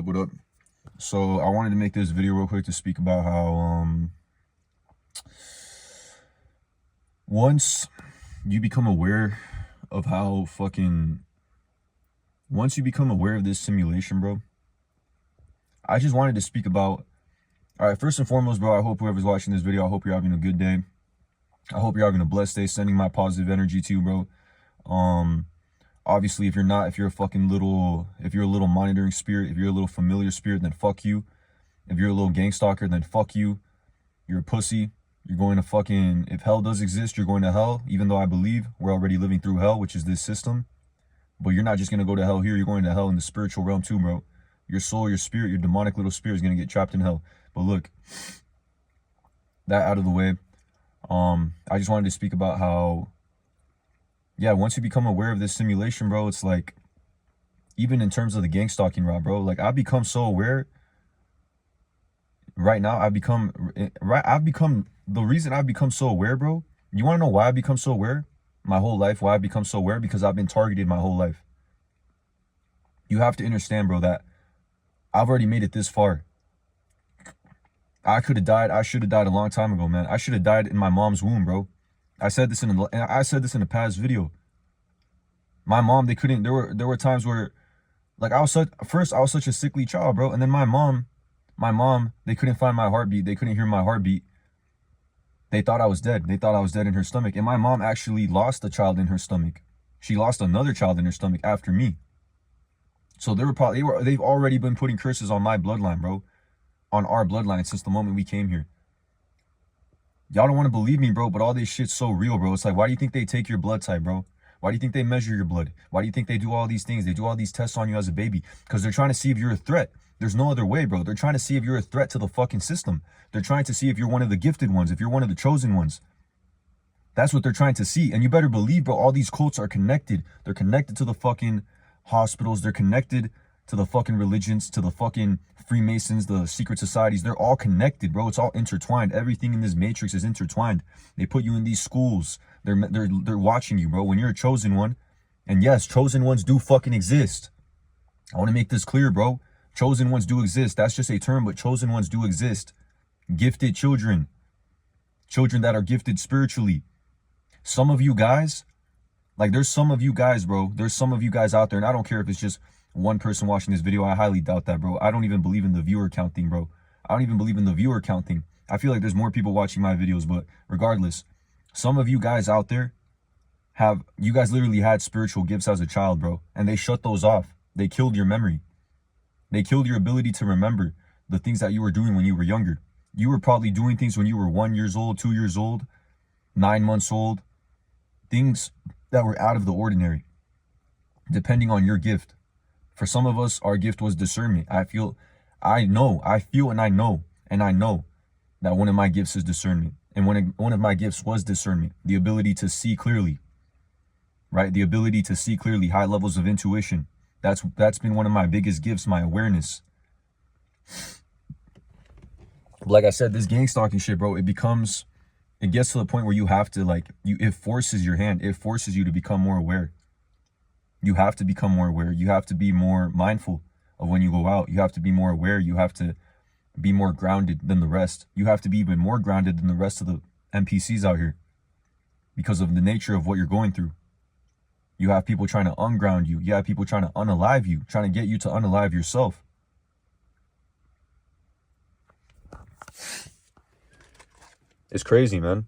What up? So I wanted to make this video real quick to speak about how once you become aware of how once you become aware of this simulation, bro, I just wanted to speak about, all right, first and foremost, bro, I hope whoever's watching this video, I hope you're having a good day. I hope you're having a blessed day. Sending my positive energy to you, bro. Obviously, if you're not, if you're a little monitoring spirit, if you're a little familiar spirit, then fuck you. If you're a little gang stalker, then fuck you. You're a pussy. You're going to if hell does exist, you're going to hell. Even though I believe we're already living through hell, which is this system. But you're not just going to go to hell here. You're going to hell in the spiritual realm too, bro. Your soul, your spirit, your demonic little spirit is going to get trapped in hell. But look, that out of the way. I just wanted to speak about how, yeah, once you become aware of this simulation, bro, it's like, even in terms of the gang stalking route, bro, like I've become so aware right now. The reason I've become so aware, bro, you want to know why I've become so aware my whole life? Why I've become so aware? Because I've been targeted my whole life. You have to understand, bro, that I've already made it this far. I could have died. I should have died a long time ago, man. I should have died in my mom's womb, bro. I said this in a past video. My mom, there were times where, like, I was such a sickly child, bro. And then my mom, they couldn't find my heartbeat. They couldn't hear my heartbeat. They thought I was dead. They thought I was dead in her stomach. And my mom actually lost a child in her stomach. She lost another child in her stomach after me. So they've already been putting curses on my bloodline, bro. On our bloodline since the moment we came here. Y'all don't want to believe me, bro, but all this shit's so real, bro. It's like, why do you think they take your blood type, bro? Why do you think they measure your blood? Why do you think they do all these things? They do all these tests on you as a baby because they're trying to see if you're a threat. There's no other way, bro. They're trying to see if you're a threat to the fucking system. They're trying to see if you're one of the gifted ones, if you're one of the chosen ones. That's what they're trying to see. And you better believe, bro, all these cults are connected. They're connected to the fucking hospitals. They're connected to the fucking religions, to the fucking Freemasons, the secret societies. They're all connected, bro. It's all intertwined. Everything in this matrix is intertwined. They put you in these schools. They're watching you, bro. When you're a chosen one, and yes, chosen ones do fucking exist. I want to make this clear, bro. Chosen ones do exist. That's just a term, but chosen ones do exist. Gifted children. Children that are gifted spiritually. Some of you guys, like there's some of you guys, bro. There's some of you guys out there, and I don't care if it's just one person watching this video. I highly doubt that, bro. I don't even believe in the viewer count thing, bro. I don't even believe in the viewer count thing. I feel like there's more people watching my videos, but regardless, some of you guys out there you guys literally had spiritual gifts as a child, bro, and they shut those off. They killed your memory. They killed your ability to remember the things that you were doing when you were younger. You were probably doing things when you were 1 year old, 2 years old, 9 months old, things that were out of the ordinary, depending on your gift. For some of us, our gift was discernment. I feel and I know that one of my gifts is discernment. And one of my gifts was discernment, the ability to see clearly, right? The ability to see clearly, high levels of intuition. That's been one of my biggest gifts, my awareness. Like I said, this gang stalking shit, bro, it gets to the point where you have to, it forces your hand. It forces you to become more aware. You have to become more aware. You have to be more mindful of when you go out. You have to be more aware. You have to be more grounded than the rest. You have to be even more grounded than the rest of the NPCs out here because of the nature of what you're going through. You have people trying to unground you. You have people trying to unalive you, trying to get you to unalive yourself. It's crazy, man.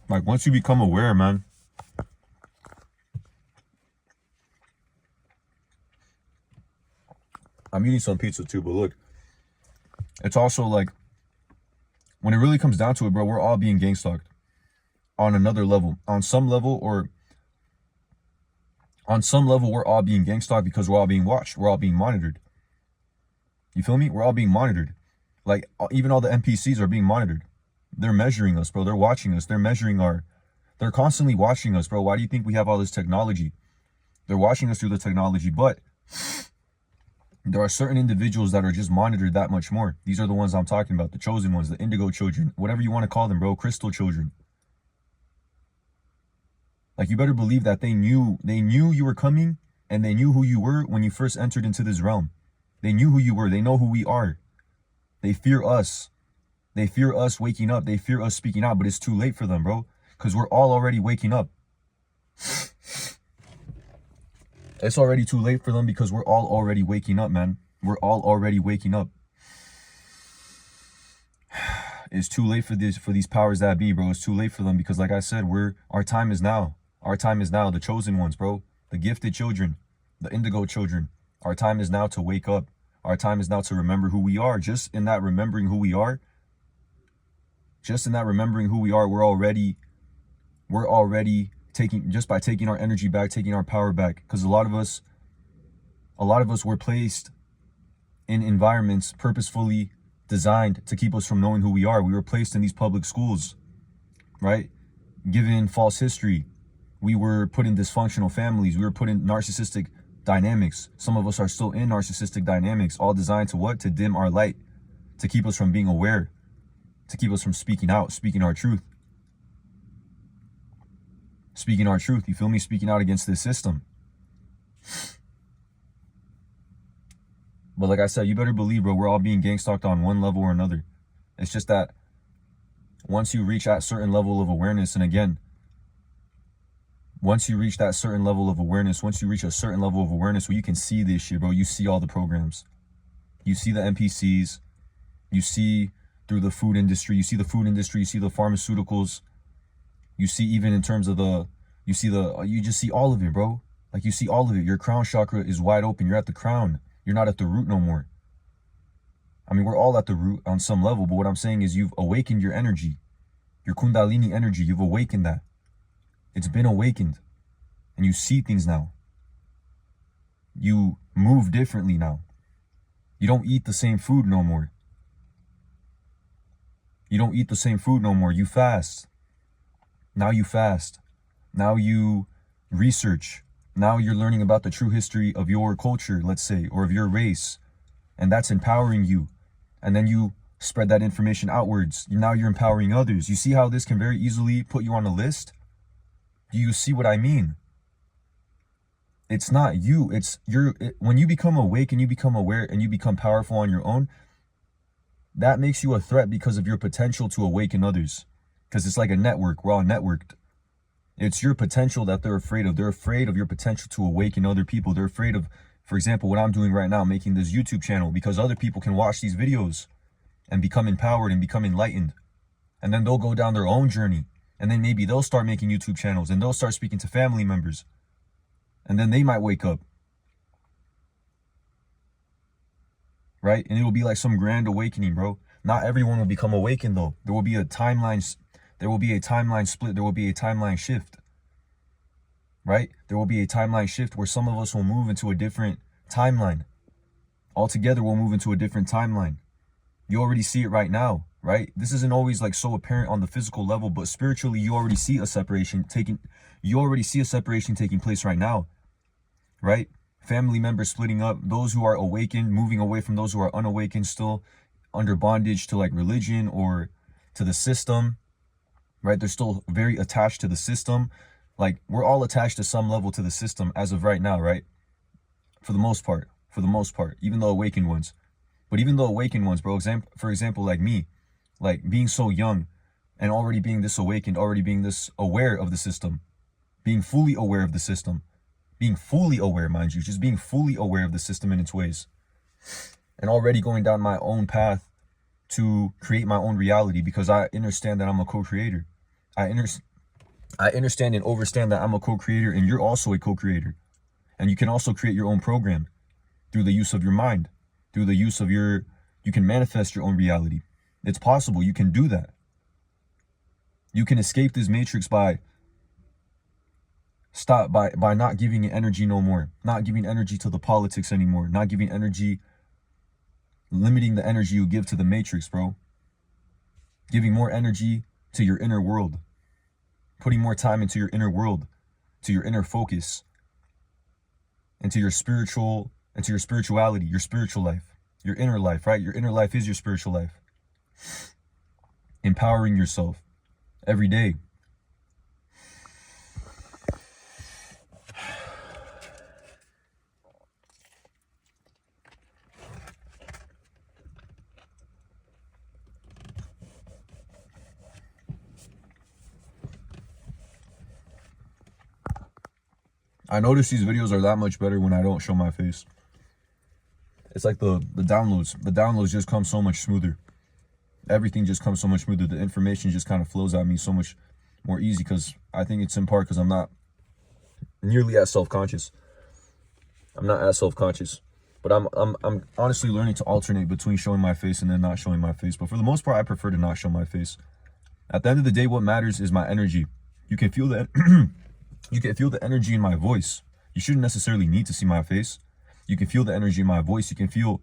Like, once you become aware, man, I'm eating some pizza too, but look, it's also like, when it really comes down to it, bro, we're all being gang stalked on another level. On some level, we're all being gang stalked because we're all being watched. We're all being monitored. You feel me? We're all being monitored. Like, even all the NPCs are being monitored. They're measuring us, bro. They're watching us. They're constantly watching us, bro. Why do you think we have all this technology? They're watching us through the technology, but there are certain individuals that are just monitored that much more. These are the ones I'm talking about, the chosen ones, the indigo children, whatever you want to call them, bro, crystal children. Like, you better believe that they knew you were coming, and they knew who you were when you first entered into this realm. They knew who you were. They know who we are. They fear us. They fear us waking up. They fear us speaking out, but it's too late for them, bro, because we're all already waking up. It's already too late for them because we're all already waking up, man. We're all already waking up. It's too late for these powers that be, bro. It's too late for them because, like I said, our time is now. Our time is now. The chosen ones, bro. The gifted children, the indigo children. Our time is now to wake up. Our time is now to remember who we are. Just in that remembering who we are, we're already taking, just by taking our energy back, taking our power back. Because a lot of us were placed in environments purposefully designed to keep us from knowing who we are. We were placed in these public schools, right? Given false history. We were put in dysfunctional families. We were put in narcissistic dynamics. Some of us are still in narcissistic dynamics, all designed to what? To dim our light, to keep us from being aware, to keep us from speaking out, speaking our truth. Speaking our truth, you feel me? Speaking out against this system. But like I said, you better believe, bro, we're all being gang stalked on one level or another. It's just that once you reach that certain level of awareness, and again, once you reach that certain level of awareness, once you reach a certain level of awareness where you can see this shit, bro, you see all the programs. You see the NPCs. You see through the food industry. You see the food industry. You see the pharmaceuticals. You see even in terms of you just see all of it, bro. Like, you see all of it. Your crown chakra is wide open. You're at the crown. You're not at the root no more. I mean, we're all at the root on some level, but what I'm saying is you've awakened your energy, your Kundalini energy. You've awakened that. It's been awakened, and you see things now. You move differently now. You don't eat the same food no more. You don't eat the same food no more. You fast. Now you fast. Now you research. Now you're learning about the true history of your culture, let's say, or of your race. And that's empowering you. And then you spread that information outwards. Now you're empowering others. You see how this can very easily put you on a list? Do you see what I mean? It's not you. When you become awake and you become aware and you become powerful on your own, that makes you a threat because of your potential to awaken others. Because it's like a network. We're all networked. It's your potential that they're afraid of. They're afraid of your potential to awaken other people. They're afraid of, for example, what I'm doing right now, making this YouTube channel, because other people can watch these videos and become empowered and become enlightened. And then they'll go down their own journey. And then maybe they'll start making YouTube channels and they'll start speaking to family members. And then they might wake up. Right? And it'll be like some grand awakening, bro. Not everyone will become awakened, though. There will be a timeline split. There will be a timeline shift. Right? There will be a timeline shift where some of us will move into a different timeline. Altogether, we'll move into a different timeline. You already see it right now. Right? This isn't always like so apparent on the physical level, but spiritually, you already see a separation taking place right now. Right? Family members splitting up, those who are awakened, moving away from those who are unawakened, still under bondage to like religion or to the system. Right? They're still very attached to the system. Like, we're all attached to some level to the system as of right now, right? For the most part, even the awakened ones. But even the awakened ones, bro, for example, like me, like being so young and already being this awakened, already being this aware of the system, being fully aware of the system, being fully aware, mind you, just being fully aware of the system and its ways, and already going down my own path to create my own reality, because I understand that I'm a co-creator. I understand and overstand that I'm a co-creator, and you're also a co-creator. And you can also create your own program through the use of your mind, through the use of you can manifest your own reality. It's possible. You can do that. You can escape this matrix by not giving it energy no more, not giving energy to the politics anymore, not giving energy, limiting the energy you give to the matrix, bro. Giving more energy to your inner world, putting more time into your inner world, to your inner focus, into your spirituality, your spiritual life, your inner life, right? Your inner life is your spiritual life. Empowering yourself every day. I notice these videos are that much better when I don't show my face. It's like the downloads just come so much smoother. Everything just comes so much smoother. The information just kind of flows at me so much more easy, because I think it's in part because I'm not nearly as self-conscious. I'm not as self-conscious, but I'm honestly learning to alternate between showing my face and then not showing my face. But for the most part, I prefer to not show my face. At the end of the day, what matters is my energy. You can feel that. You can feel the energy in my voice. You shouldn't necessarily need to see my face. You can feel the energy in my voice. You can feel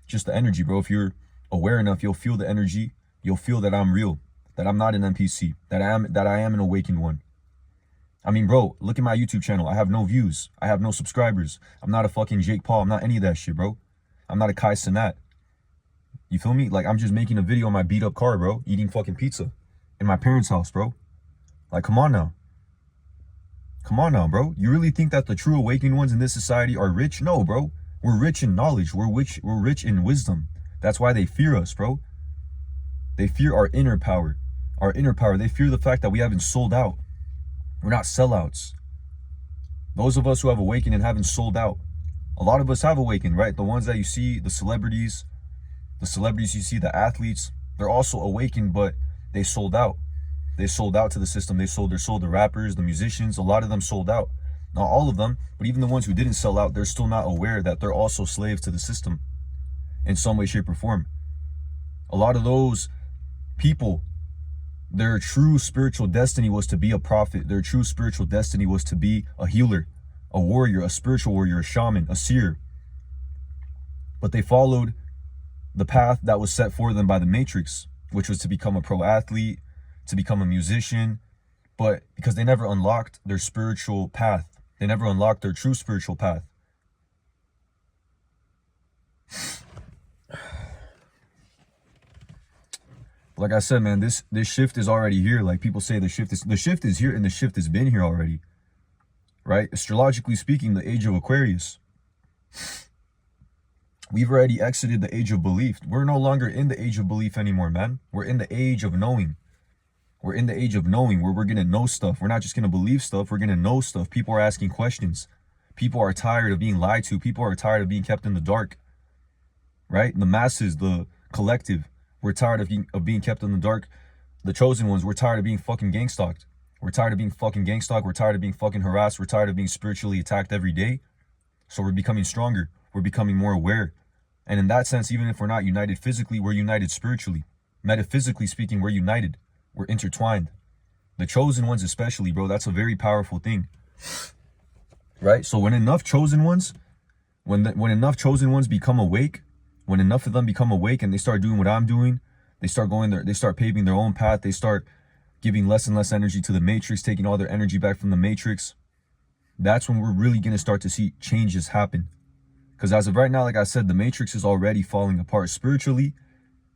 just the energy, bro. If you're aware enough, you'll feel the energy. You'll feel that I'm real, that I'm not an NPC, that I am an awakened one. I mean, bro, look at my YouTube channel. I have no views. I have no subscribers. I'm not a fucking Jake Paul. I'm not any of that shit, bro. I'm not a Kai Cenat. You feel me? Like, I'm just making a video on my beat up car, bro, eating fucking pizza in my parents' house, bro. Like, come on now. Come on now, bro. You really think that the true awakened ones in this society are rich? No, bro. We're rich in knowledge. We're rich in wisdom. That's why they fear us, bro. They fear our inner power. Our inner power. They fear the fact that we haven't sold out. We're not sellouts. Those of us who have awakened and haven't sold out. A lot of us have awakened, right? The ones that you see, the celebrities you see, the athletes, they're also awakened, but they sold out. They sold out to the system. They sold their soul. The rappers, the musicians, a lot of them sold out. Not all of them, but even the ones who didn't sell out, they're still not aware that they're also slaves to the system in some way, shape, or form. A lot of those people, their true spiritual destiny was to be a prophet. Their true spiritual destiny was to be a healer, a warrior, a spiritual warrior, a shaman, a seer. But they followed the path that was set for them by the Matrix, which was to become a pro athlete, to become a musician, but because they never unlocked their spiritual path. They never unlocked their true spiritual path. Like I said, man, this shift is already here. Like people say the shift is here, and the shift has been here already. Right? Astrologically speaking, the age of Aquarius. We've already exited the age of belief. We're no longer in the age of belief anymore, man. We're in the age of knowing. We're in the age of knowing, where we're going to know stuff. We're not just going to believe stuff. We're going to know stuff. People are asking questions. People are tired of being lied to. People are tired of being kept in the dark. Right? The masses, the collective, we're tired of being kept in the dark. The chosen ones, we're tired of being fucking gang-stalked. We're tired of being fucking gang-stalked. We're tired of being fucking harassed. We're tired of being spiritually attacked every day. So we're becoming stronger. We're becoming more aware. And in that sense, even if we're not united physically, we're united spiritually. Metaphysically speaking, we're united. We're intertwined. The chosen ones especially, bro, that's a very powerful thing. Right? So when enough chosen ones, when enough chosen ones become awake, when enough of them become awake and they start doing what I'm doing, they start going there, they start paving their own path, they start giving less and less energy to the Matrix, taking all their energy back from the Matrix. That's when we're really going to start to see changes happen. Because as of right now, like I said, the Matrix is already falling apart spiritually,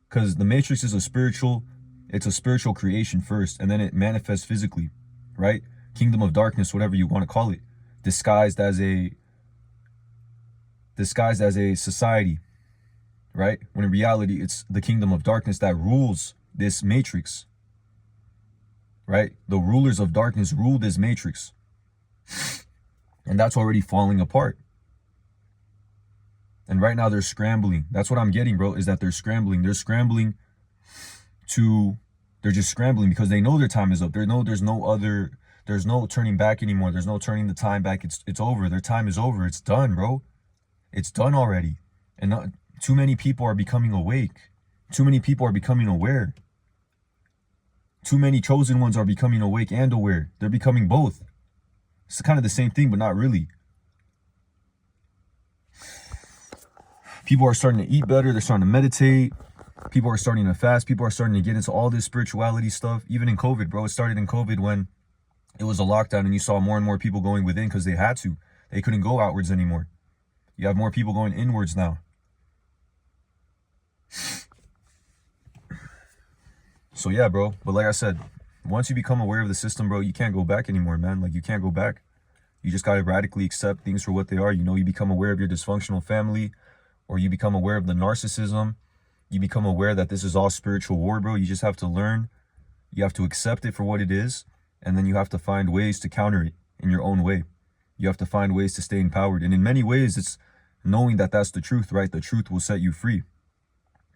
because the Matrix is it's a spiritual creation first, and then it manifests physically, right? Kingdom of darkness, whatever you want to call it, disguised as a society, right? When in reality, it's the kingdom of darkness that rules this Matrix, right? The rulers of darkness rule this Matrix, and that's already falling apart. And right now they're scrambling. That's what I'm getting, bro, is that they're scrambling. They're scrambling they're just scrambling because they know their time is up. There's no turning back anymore. There's no turning the time back. It's over. Their time is over. It's done, bro. It's done already. And not, too many people are becoming awake. Too many people are becoming aware. Too many chosen ones are becoming awake and aware. They're becoming both. It's kind of the same thing, but not really. People are starting to eat better. They're starting to meditate. People are starting to fast. People are starting to get into all this spirituality stuff. Even in COVID, bro. It started in COVID when it was a lockdown and you saw more and more people going within because they had to. They couldn't go outwards anymore. You have more people going inwards now. So yeah, bro. But like I said, once you become aware of the system, bro, you can't go back anymore, man. Like, you can't go back. You just got to radically accept things for what they are. You know, you become aware of your dysfunctional family, or you become aware of the narcissism. You become aware that this is all spiritual war, bro. You just have to learn. You have to accept it for what it is. And then you have to find ways to counter it in your own way. You have to find ways to stay empowered. And in many ways, it's knowing that that's the truth, right? The truth will set you free.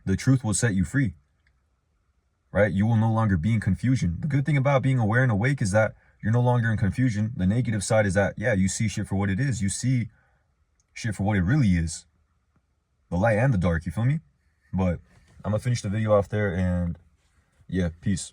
The truth will set you free, right? You will no longer be in confusion. The good thing about being aware and awake is that you're no longer in confusion. The negative side is that, yeah, you see shit for what it is. You see shit for what it really is. The light and the dark, you feel me? But I'm gonna finish the video off there, and yeah, peace.